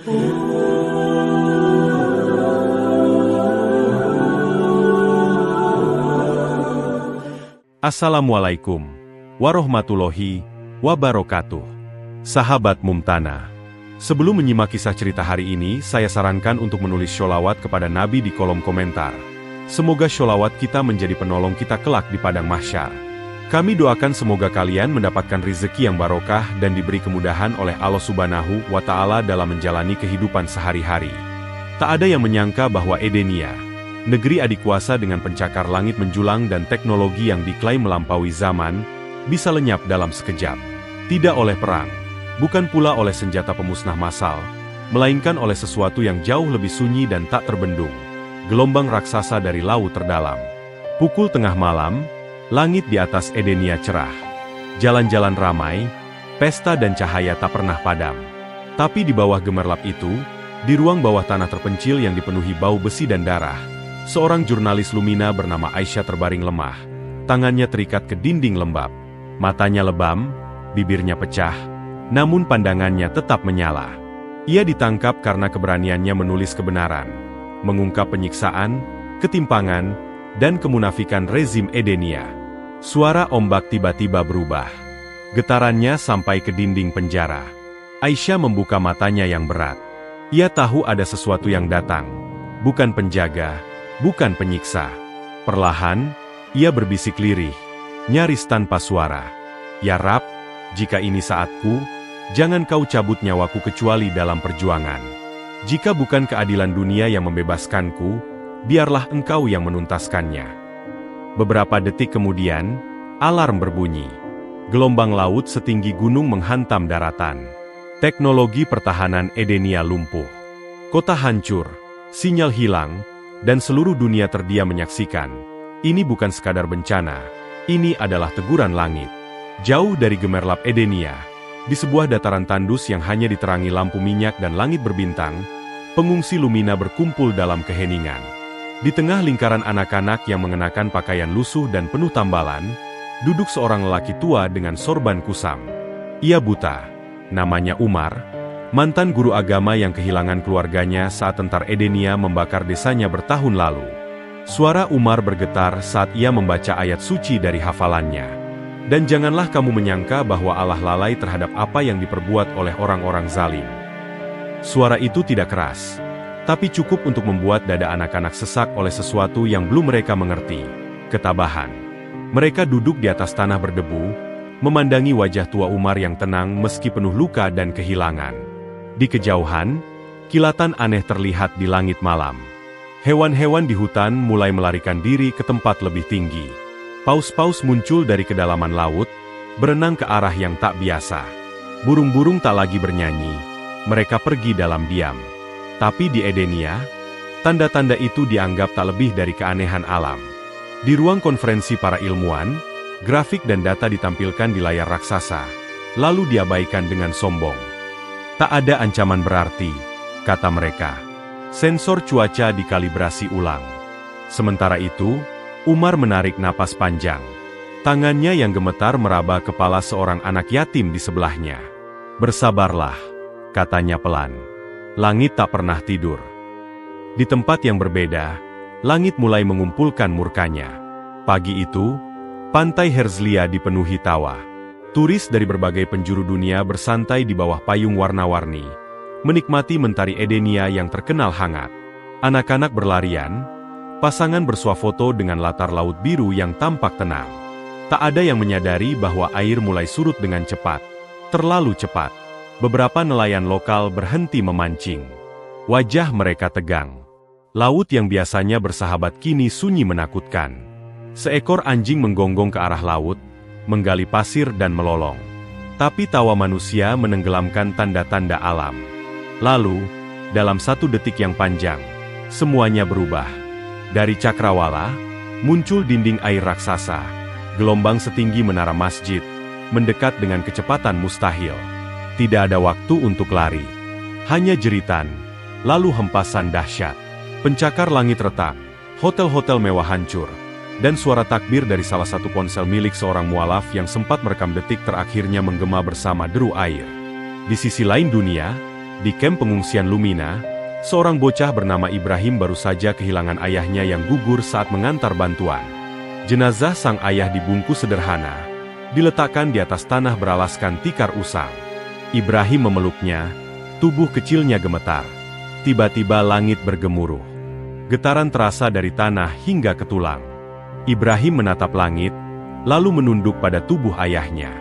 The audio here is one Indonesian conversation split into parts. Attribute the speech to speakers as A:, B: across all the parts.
A: Assalamualaikum warahmatullahi wabarakatuh. Sahabat Mumtana, sebelum menyimak kisah cerita hari ini, saya sarankan untuk menulis sholawat kepada Nabi di kolom komentar. Semoga sholawat kita menjadi penolong kita kelak di padang mahsyar. Kami doakan semoga kalian mendapatkan rezeki yang barokah dan diberi kemudahan oleh Allah Subhanahu wa Ta'ala dalam menjalani kehidupan sehari-hari. Tak ada yang menyangka bahwa Edenia, negeri adikuasa dengan pencakar langit menjulang dan teknologi yang diklaim melampaui zaman, bisa lenyap dalam sekejap. Tidak oleh perang, bukan pula oleh senjata pemusnah massal, melainkan oleh sesuatu yang jauh lebih sunyi dan tak terbendung. Gelombang raksasa dari laut terdalam. Pukul tengah malam, langit di atas Edenia cerah. Jalan-jalan ramai, pesta dan cahaya tak pernah padam. Tapi di bawah gemerlap itu, di ruang bawah tanah terpencil yang dipenuhi bau besi dan darah, seorang jurnalis Lumina bernama Aisyah terbaring lemah. Tangannya terikat ke dinding lembab. Matanya lebam, bibirnya pecah, namun pandangannya tetap menyala. Ia ditangkap karena keberaniannya menulis kebenaran, mengungkap penyiksaan, ketimpangan, dan kemunafikan rezim Edenia. Suara ombak tiba-tiba berubah. Getarannya sampai ke dinding penjara. Aisyah membuka matanya yang berat. Ia tahu ada sesuatu yang datang. Bukan penjaga, bukan penyiksa. Perlahan, ia berbisik lirih, nyaris tanpa suara. Ya Rab, jika ini saatku, jangan kau cabut nyawaku kecuali dalam perjuangan. Jika bukan keadilan dunia yang membebaskanku, biarlah engkau yang menuntaskannya. Beberapa detik kemudian, alarm berbunyi. Gelombang laut setinggi gunung menghantam daratan. Teknologi pertahanan Edenia lumpuh. Kota hancur, sinyal hilang, dan seluruh dunia terdiam menyaksikan. Ini bukan sekadar bencana, ini adalah teguran langit. Jauh dari gemerlap Edenia, di sebuah dataran tandus yang hanya diterangi lampu minyak dan langit berbintang, pengungsi Lumina berkumpul dalam keheningan. Di tengah lingkaran anak-anak yang mengenakan pakaian lusuh dan penuh tambalan, duduk seorang lelaki tua dengan sorban kusam. Ia buta, namanya Umar, mantan guru agama yang kehilangan keluarganya saat tentara Edenia membakar desanya bertahun lalu. Suara Umar bergetar saat ia membaca ayat suci dari hafalannya. Dan janganlah kamu menyangka bahwa Allah lalai terhadap apa yang diperbuat oleh orang-orang zalim. Suara itu tidak keras, tapi cukup untuk membuat dada anak-anak sesak oleh sesuatu yang belum mereka mengerti. Ketabahan. Mereka duduk di atas tanah berdebu, memandangi wajah tua Umar yang tenang meski penuh luka dan kehilangan. Di kejauhan, kilatan aneh terlihat di langit malam. Hewan-hewan di hutan mulai melarikan diri ke tempat lebih tinggi. Paus-paus muncul dari kedalaman laut, berenang ke arah yang tak biasa. Burung-burung tak lagi bernyanyi, mereka pergi dalam diam. Tapi di Edenia, tanda-tanda itu dianggap tak lebih dari keanehan alam. Di ruang konferensi para ilmuwan, grafik dan data ditampilkan di layar raksasa, lalu diabaikan dengan sombong. Tak ada ancaman berarti, kata mereka. Sensor cuaca dikalibrasi ulang. Sementara itu, Umar menarik napas panjang. Tangannya yang gemetar meraba kepala seorang anak yatim di sebelahnya. Bersabarlah, katanya pelan. Langit tak pernah tidur. Di tempat yang berbeda, langit mulai mengumpulkan murkanya. Pagi itu, pantai Herzliya dipenuhi tawa. Turis dari berbagai penjuru dunia bersantai di bawah payung warna-warni, menikmati mentari Edenia yang terkenal hangat. Anak-anak berlarian, pasangan bersuah foto dengan latar laut biru yang tampak tenang. Tak ada yang menyadari bahwa air mulai surut dengan cepat. Terlalu cepat. Beberapa nelayan lokal berhenti memancing. Wajah mereka tegang. Laut yang biasanya bersahabat kini sunyi menakutkan. Seekor anjing menggonggong ke arah laut, menggali pasir dan melolong. Tapi tawa manusia menenggelamkan tanda-tanda alam. Lalu, dalam satu detik yang panjang, semuanya berubah. Dari cakrawala, muncul dinding air raksasa. Gelombang setinggi menara masjid, mendekat dengan kecepatan mustahil. Tidak ada waktu untuk lari. Hanya jeritan, lalu hempasan dahsyat. Pencakar langit retak, hotel-hotel mewah hancur, dan suara takbir dari salah satu ponsel milik seorang mualaf yang sempat merekam detik terakhirnya menggema bersama deru air. Di sisi lain dunia, Di kamp pengungsian Lumina, seorang bocah bernama Ibrahim baru saja kehilangan ayahnya yang gugur saat mengantar bantuan. Jenazah sang ayah dibungkus sederhana, diletakkan di atas tanah beralaskan tikar usang. Ibrahim memeluknya, tubuh kecilnya gemetar. Tiba-tiba langit bergemuruh. Getaran terasa dari tanah hingga ke tulang. Ibrahim menatap langit, lalu menunduk pada tubuh ayahnya.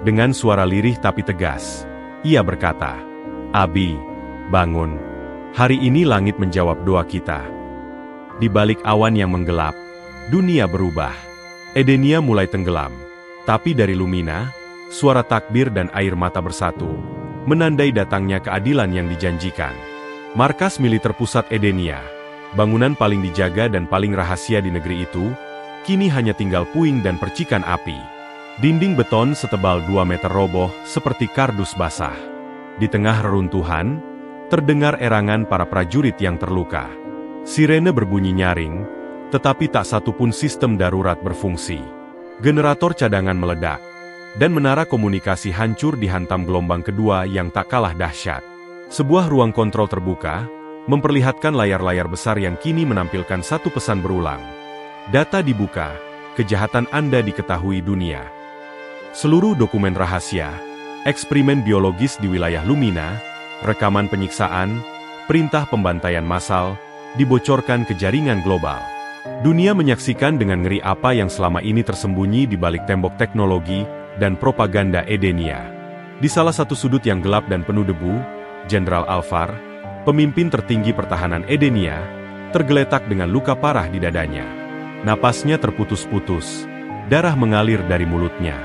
A: Dengan suara lirih tapi tegas, ia berkata, "Abi, bangun. Hari ini langit menjawab doa kita." Di balik awan yang menggelap, dunia berubah. Edenia mulai tenggelam. Tapi dari Lumina, suara takbir dan air mata bersatu, menandai datangnya keadilan yang dijanjikan. Markas militer pusat Edenia, bangunan paling dijaga dan paling rahasia di negeri itu, kini hanya tinggal puing dan percikan api. Dinding beton setebal 2 meter roboh seperti kardus basah. Di tengah reruntuhan, terdengar erangan para prajurit yang terluka. Sirene berbunyi nyaring, tetapi tak satu pun sistem darurat berfungsi. Generator cadangan meledak, dan menara komunikasi hancur dihantam gelombang kedua yang tak kalah dahsyat. Sebuah ruang kontrol terbuka, memperlihatkan layar-layar besar yang kini menampilkan satu pesan berulang. Data dibuka, kejahatan Anda diketahui dunia. Seluruh dokumen rahasia, eksperimen biologis di wilayah Lumina, rekaman penyiksaan, perintah pembantaian massal, dibocorkan ke jaringan global. Dunia menyaksikan dengan ngeri apa yang selama ini tersembunyi di balik tembok teknologi dan propaganda Edenia. Di salah satu sudut yang gelap dan penuh debu, Jenderal Alvar, pemimpin tertinggi pertahanan Edenia, tergeletak dengan luka parah di dadanya. Napasnya terputus-putus, darah mengalir dari mulutnya.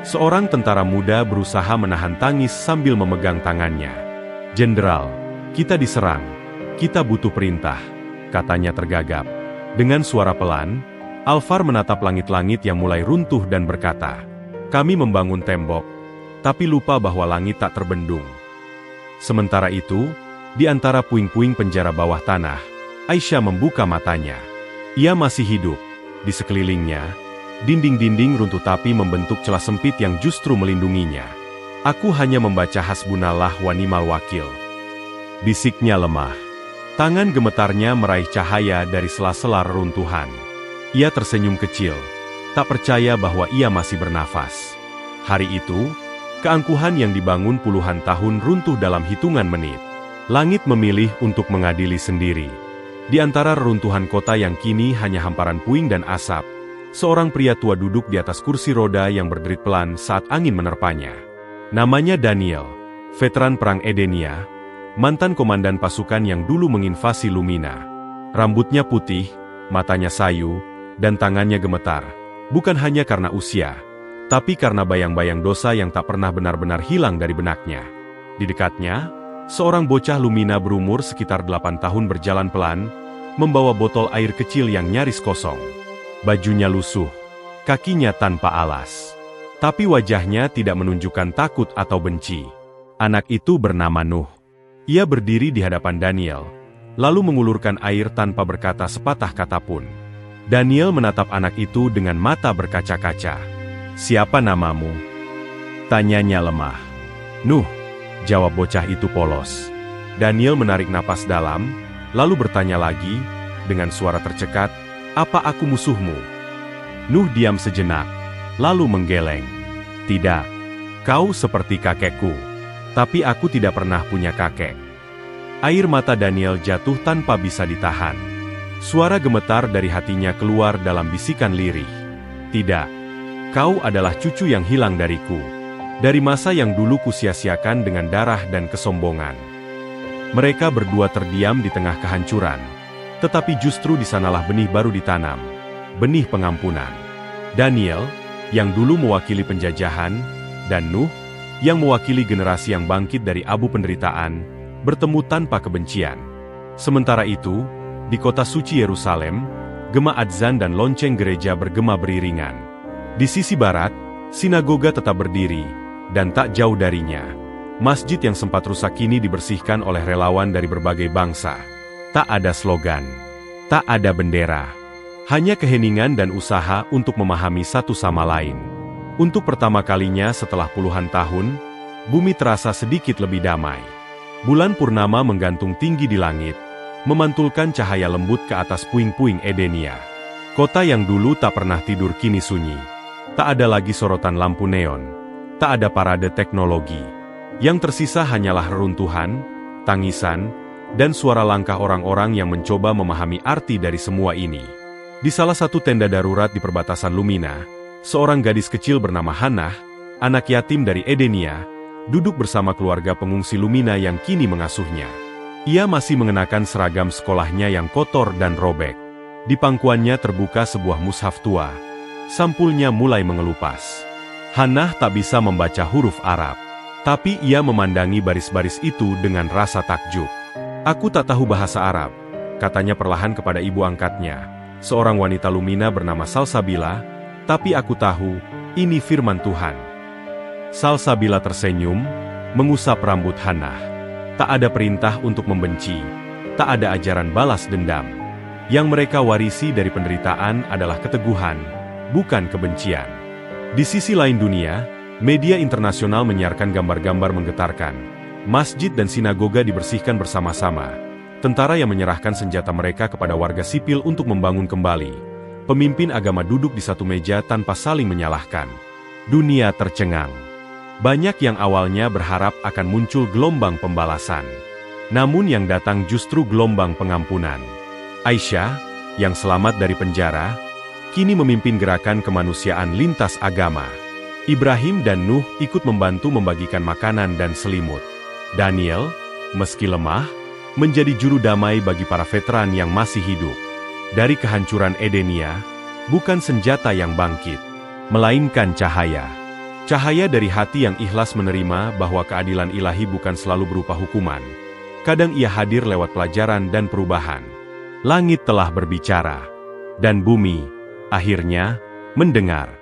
A: Seorang tentara muda berusaha menahan tangis sambil memegang tangannya. "Jenderal, kita diserang. Kita butuh perintah," katanya tergagap. Dengan suara pelan, Alvar menatap langit-langit yang mulai runtuh dan berkata, "Kami membangun tembok, tapi lupa bahwa langit tak terbendung." Sementara itu, di antara puing-puing penjara bawah tanah, Aisyah membuka matanya. Ia masih hidup. Di sekelilingnya, dinding-dinding runtuh tapi membentuk celah sempit yang justru melindunginya. "Aku hanya membaca hasbunallah wa ni'mal wakil," bisiknya lemah. Tangan gemetarnya meraih cahaya dari sela-sela reruntuhan. Ia tersenyum kecil, tak percaya bahwa ia masih bernafas. Hari itu, keangkuhan yang dibangun puluhan tahun runtuh dalam hitungan menit. Langit memilih untuk mengadili sendiri. Di antara reruntuhan kota yang kini hanya hamparan puing dan asap, seorang pria tua duduk di atas kursi roda yang berderit pelan saat angin menerpanya. Namanya Daniel, veteran perang Edenia, mantan komandan pasukan yang dulu menginvasi Lumina. Rambutnya putih, matanya sayu, dan tangannya gemetar, bukan hanya karena usia, tapi karena bayang-bayang dosa yang tak pernah benar-benar hilang dari benaknya. Di dekatnya, seorang bocah Lumina berumur sekitar 8 tahun berjalan pelan, membawa botol air kecil yang nyaris kosong. Bajunya lusuh, kakinya tanpa alas. Tapi wajahnya tidak menunjukkan takut atau benci. Anak itu bernama Nuh. Ia berdiri di hadapan Daniel, lalu mengulurkan air tanpa berkata sepatah kata pun. Daniel menatap anak itu dengan mata berkaca-kaca. "Siapa namamu?" tanyanya lemah. "Nuh," jawab bocah itu polos. Daniel menarik napas dalam, lalu bertanya lagi, dengan suara tercekat, "Apa aku musuhmu?" Nuh diam sejenak, lalu menggeleng. "Tidak, kau seperti kakekku. Tapi aku tidak pernah punya kakek." Air mata Daniel jatuh tanpa bisa ditahan. Suara gemetar dari hatinya keluar dalam bisikan lirih. "Tidak, kau adalah cucu yang hilang dariku. Dari masa yang dulu kusia-siakan dengan darah dan kesombongan." Mereka berdua terdiam di tengah kehancuran. Tetapi justru di sanalah benih baru ditanam. Benih pengampunan. Daniel, yang dulu mewakili penjajahan, dan Nuh, yang mewakili generasi yang bangkit dari abu penderitaan, bertemu tanpa kebencian. Sementara itu, di kota suci Yerusalem, gema adzan dan lonceng gereja bergema beriringan. Di sisi barat, sinagoga tetap berdiri, dan tak jauh darinya, masjid yang sempat rusak kini dibersihkan oleh relawan dari berbagai bangsa. Tak ada slogan, tak ada bendera, hanya keheningan dan usaha untuk memahami satu sama lain. Untuk pertama kalinya setelah puluhan tahun, bumi terasa sedikit lebih damai. Bulan purnama menggantung tinggi di langit, memantulkan cahaya lembut ke atas puing-puing Edenia. Kota yang dulu tak pernah tidur kini sunyi. Tak ada lagi sorotan lampu neon. Tak ada parade teknologi. Yang tersisa hanyalah reruntuhan, tangisan, dan suara langkah orang-orang yang mencoba memahami arti dari semua ini. Di salah satu tenda darurat di perbatasan Lumina, seorang gadis kecil bernama Hannah, anak yatim dari Edenia, duduk bersama keluarga pengungsi Lumina yang kini mengasuhnya. Ia masih mengenakan seragam sekolahnya yang kotor dan robek. Di pangkuannya terbuka sebuah mushaf tua. Sampulnya mulai mengelupas. Hannah tak bisa membaca huruf Arab. Tapi ia memandangi baris-baris itu dengan rasa takjub. "Aku tak tahu bahasa Arab," katanya perlahan kepada ibu angkatnya, seorang wanita Lumina bernama Salsabila, "tapi aku tahu, ini firman Tuhan." Salsabila tersenyum, mengusap rambut Hannah. Tak ada perintah untuk membenci, tak ada ajaran balas dendam. Yang mereka warisi dari penderitaan adalah keteguhan, bukan kebencian. Di sisi lain dunia, media internasional menyiarkan gambar-gambar menggetarkan. Masjid dan sinagoga dibersihkan bersama-sama. Tentara yang menyerahkan senjata mereka kepada warga sipil untuk membangun kembali. Pemimpin agama duduk di satu meja tanpa saling menyalahkan. Dunia tercengang. Banyak yang awalnya berharap akan muncul gelombang pembalasan. Namun yang datang justru gelombang pengampunan. Aisyah, yang selamat dari penjara, kini memimpin gerakan kemanusiaan lintas agama. Ibrahim dan Nuh ikut membantu membagikan makanan dan selimut. Daniel, meski lemah, menjadi juru damai bagi para veteran yang masih hidup. Dari kehancuran Edenia, bukan senjata yang bangkit, melainkan cahaya. Cahaya dari hati yang ikhlas menerima bahwa keadilan ilahi bukan selalu berupa hukuman. Kadang ia hadir lewat pelajaran dan perubahan. Langit telah berbicara, dan bumi, akhirnya, mendengar.